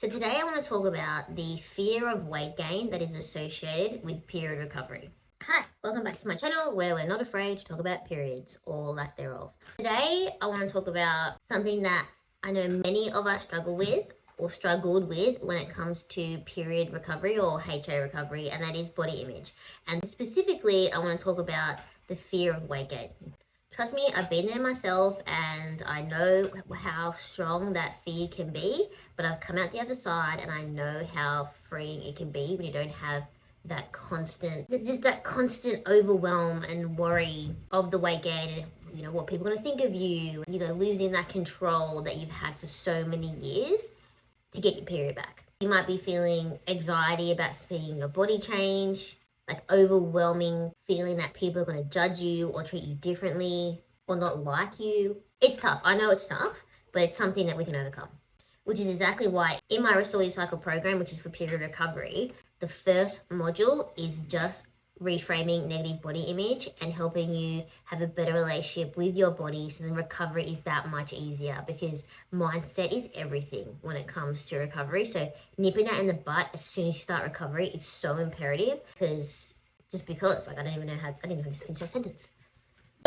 So today I want to talk about the fear of weight gain that is associated with period recovery. Hi, welcome back to my channel where we're not afraid to talk about periods or lack thereof. Today I want to talk about something that I know many of us struggle with or struggled with when it comes to period recovery or HA recovery, and that is body image. And specifically, I want to talk about the fear of weight gain. Trust me, I've been there myself and I know how strong that fear can be, but I've come out the other side and I know how freeing it can be when you don't have that constant, there's just that constant overwhelm and worry of the weight gain and what people are going to think of you, losing that control that you've had for so many years to get your period back. You might be feeling anxiety about seeing your body change, like overwhelming feeling that people are going to judge you or treat you differently or not like you. It's tough. I know it's tough, but it's something that we can overcome, which is exactly why in my Restore Your Cycle program, which is for period recovery, the first module is just reframing negative body image and helping you have a better relationship with your body, so the recovery is that much easier, because mindset is everything when it comes to recovery. So nipping that in the butt as soon as you start recovery is so imperative, because I didn't even know how to finish that sentence.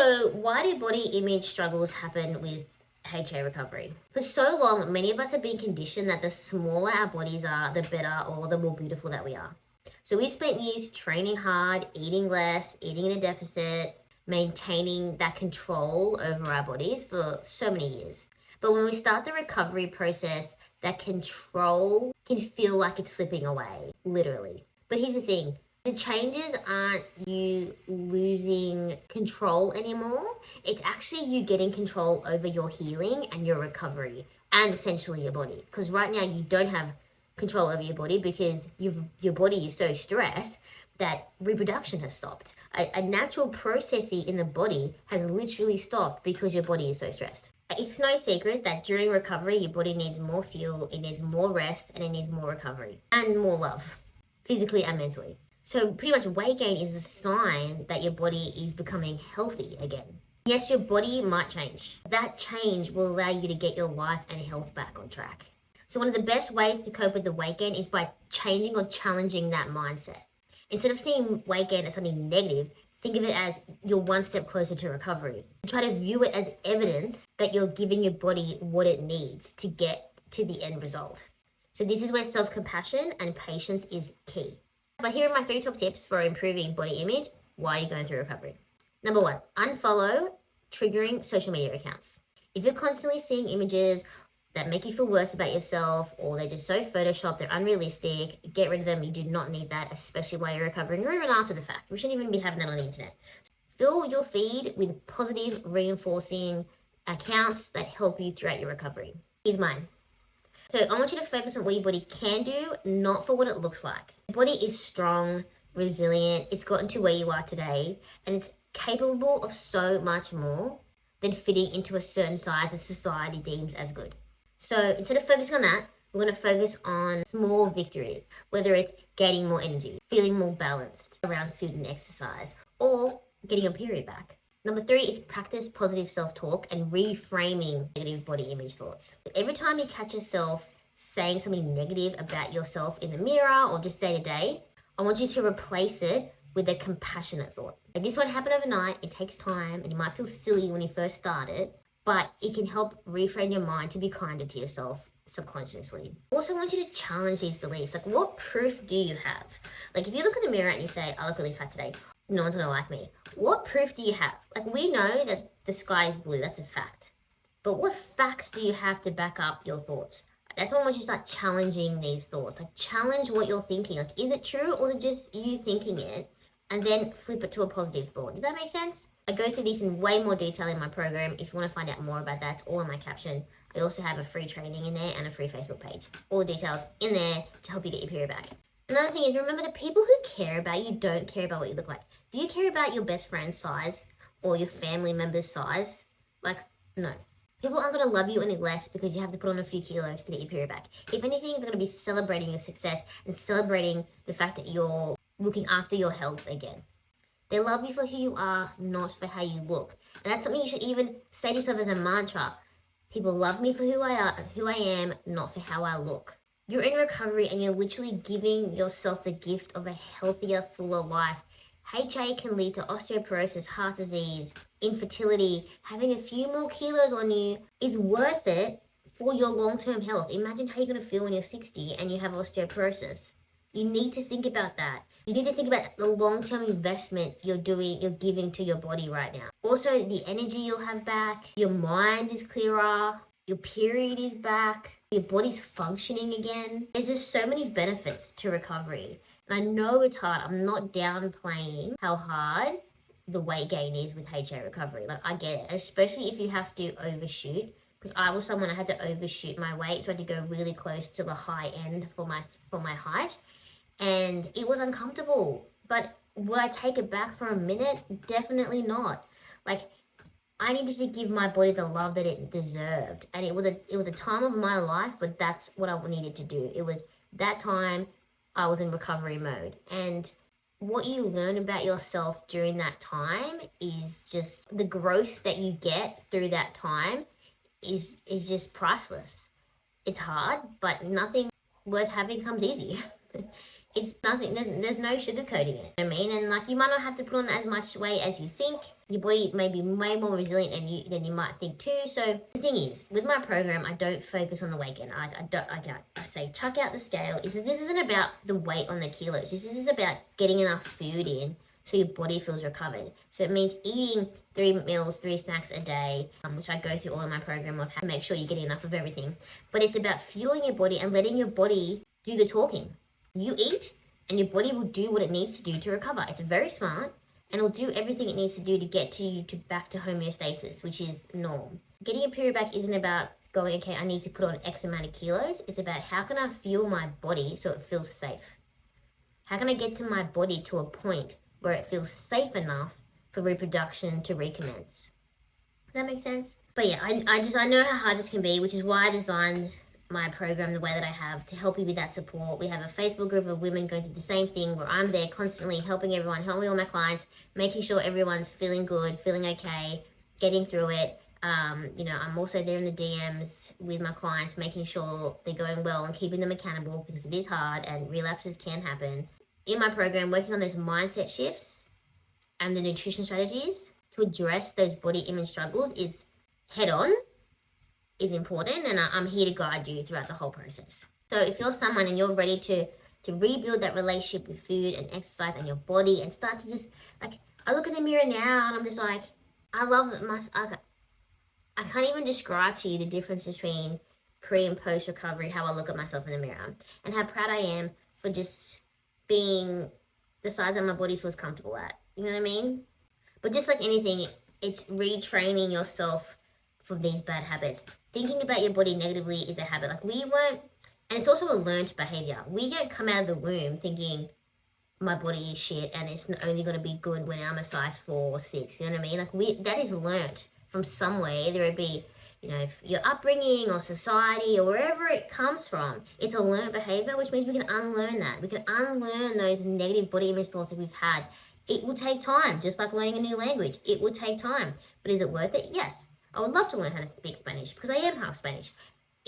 So why do body image struggles happen with HA recovery? For so long, many of us have been conditioned that the smaller our bodies are, the better or the more beautiful that we are. So we've spent years training hard, eating less, eating in a deficit, maintaining that control over our bodies for so many years. But when we start the recovery process, that control can feel like it's slipping away, literally. But here's the thing. The changes aren't you losing control anymore. It's actually you getting control over your healing and your recovery and essentially your body. Because right now you don't have control over your body because your body is so stressed that reproduction has stopped. A natural processing in the body has literally stopped because your body is so stressed. It's no secret that during recovery, your body needs more fuel, it needs more rest, and it needs more recovery and more love, physically and mentally. So pretty much weight gain is a sign that your body is becoming healthy again. Yes, your body might change. That change will allow you to get your life and health back on track. So one of the best ways to cope with the weight gain is by changing or challenging that mindset. Instead of seeing weight gain as something negative, think of it as you're one step closer to recovery. Try to view it as evidence that you're giving your body what it needs to get to the end result. So this is where self-compassion and patience is key. But here are my 3 top tips for improving body image while you're going through recovery. Number 1, unfollow triggering social media accounts. If you're constantly seeing images that make you feel worse about yourself, or they're just so photoshopped, they're unrealistic, get rid of them. You do not need that, especially while you're recovering or even after the fact. We shouldn't even be having that on the internet. Fill your feed with positive, reinforcing accounts that help you throughout your recovery. Here's mine. So I want you to focus on what your body can do, not for what it looks like. Your body is strong, resilient, it's gotten to where you are today, and it's capable of so much more than fitting into a certain size that society deems as good. So instead of focusing on that, we're going to focus on small victories, whether it's gaining more energy, feeling more balanced around food and exercise, or getting your period back. Number 3 is practice positive self-talk and reframing negative body image thoughts. Every time you catch yourself saying something negative about yourself in the mirror or just day to day, I want you to replace it with a compassionate thought. Like, this won't happen overnight. It takes time and you might feel silly when you first start it, but it can help reframe your mind to be kinder to yourself subconsciously. Also, I want you to challenge these beliefs. Like, what proof do you have? Like, if you look in the mirror and you say, I look really fat today, no one's gonna like me. What proof do you have? Like, we know that the sky is blue, that's a fact. But what facts do you have to back up your thoughts? That's when I want you to start challenging these thoughts. Like, challenge what you're thinking. Like, is it true or is it just you thinking it? And then flip it to a positive thought. Does that make sense? I go through this in way more detail in my program. If you want to find out more about that, it's all in my caption. I also have a free training in there and a free Facebook page. All the details in there to help you get your period back. Another thing is, remember, the people who care about you don't care about what you look like. Do you care about your best friend's size or your family member's size? Like, no. People aren't going to love you any less because you have to put on a few kilos to get your period back. If anything, they're going to be celebrating your success and celebrating the fact that you're looking after your health again. They love you for who you are, not for how you look. And that's something you should even say to yourself as a mantra. People love me for who I am, not for how I look. You're in recovery and you're literally giving yourself the gift of a healthier, fuller life. HA can lead to osteoporosis, heart disease, infertility. Having a few more kilos on you is worth it for your long-term health. Imagine how you're going to feel when you're 60 and you have osteoporosis. You need to think about that. You need to think about the long-term investment you're giving to your body right now. Also, the energy you'll have back, your mind is clearer, your period is back, your body's functioning again. There's just so many benefits to recovery. And I know it's hard. I'm not downplaying how hard the weight gain is with HA recovery. Like, I get it, especially if you have to overshoot. Because I was someone, I had to overshoot my weight, so I had to go really close to the high end for my height. And it was uncomfortable. But would I take it back for a minute? Definitely not. Like, I needed to give my body the love that it deserved. And it was a time of my life, but that's what I needed to do. It was that time I was in recovery mode. And what you learn about yourself during that time is just the growth that you get through that time is just priceless. It's hard, but nothing worth having comes easy. It's nothing, there's no sugarcoating it. I mean, and like, you might not have to put on as much weight as you think. Your body may be way more resilient than you might think too. So the thing is, with my program, I don't focus on the weight gain. I say chuck out the scale. This isn't about the weight on the kilos. This is about getting enough food in so your body feels recovered. So it means eating 3 meals, 3 snacks a day, which I go through all in my program of how to make sure you're getting enough of everything. But it's about fueling your body and letting your body do the talking. You eat, and your body will do what it needs to do to recover. It's very smart, and it'll do everything it needs to do to get you back to homeostasis, which is norm. Getting your period back isn't about going, okay, I need to put on X amount of kilos. It's about how can I fuel my body so it feels safe? How can I get to my body to a point where it feels safe enough for reproduction to recommence? Does that make sense? But yeah, I know how hard this can be, which is why I designed my program the way that I have to help you with that support. We have a Facebook group of women going through the same thing where I'm there constantly helping everyone, helping all my clients, making sure everyone's feeling good, feeling okay, getting through it. I'm also there in the DMs with my clients, making sure they're going well and keeping them accountable because it is hard and relapses can happen. In my program, working on those mindset shifts and the nutrition strategies to address those body image struggles is head on. Is important, and I'm here to guide you throughout the whole process. So if you're someone and you're ready to rebuild that relationship with food and exercise and your body and start to just, like, I look in the mirror now and I'm just like, I love that I can't even describe to you the difference between pre and post recovery, how I look at myself in the mirror and how proud I am for just being the size that my body feels comfortable at. You know what I mean? But just like anything, it's retraining yourself from these bad habits. Thinking about your body negatively is a habit. Like, and it's also a learned behavior. We don't come out of the womb thinking my body is shit and it's only going to be good when I'm a size 4 or 6. You know what I mean? Like, that is learnt from somewhere. Either it be, if your upbringing or society or wherever it comes from, it's a learned behavior, which means we can unlearn that. We can unlearn those negative body image thoughts that we've had. It will take time, just like learning a new language. It will take time. But is it worth it? Yes. I would love to learn how to speak Spanish because I am half Spanish.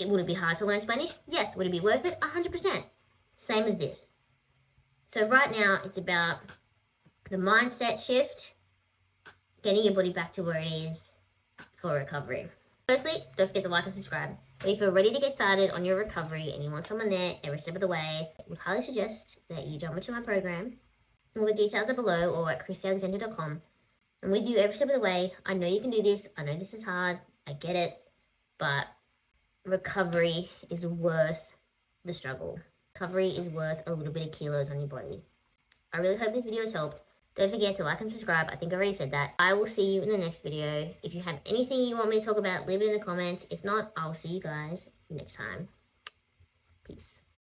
Would it be hard to learn Spanish? Yes. Would it be worth it? 100%. Same as this. So right now, it's about the mindset shift, getting your body back to where it is for recovery. Firstly, don't forget to like and subscribe. But if you're ready to get started on your recovery and you want someone there every step of the way, I would highly suggest that you jump into my program. All the details are below or at christyalexandra.com. I'm with you every step of the way. I know you can do this. I know this is hard. I get it. But recovery is worth the struggle. Recovery is worth a little bit of kilos on your body. I really hope this video has helped. Don't forget to like and subscribe. I think I already said that. I will see you in the next video. If you have anything you want me to talk about, leave it in the comments. If not, I'll see you guys next time.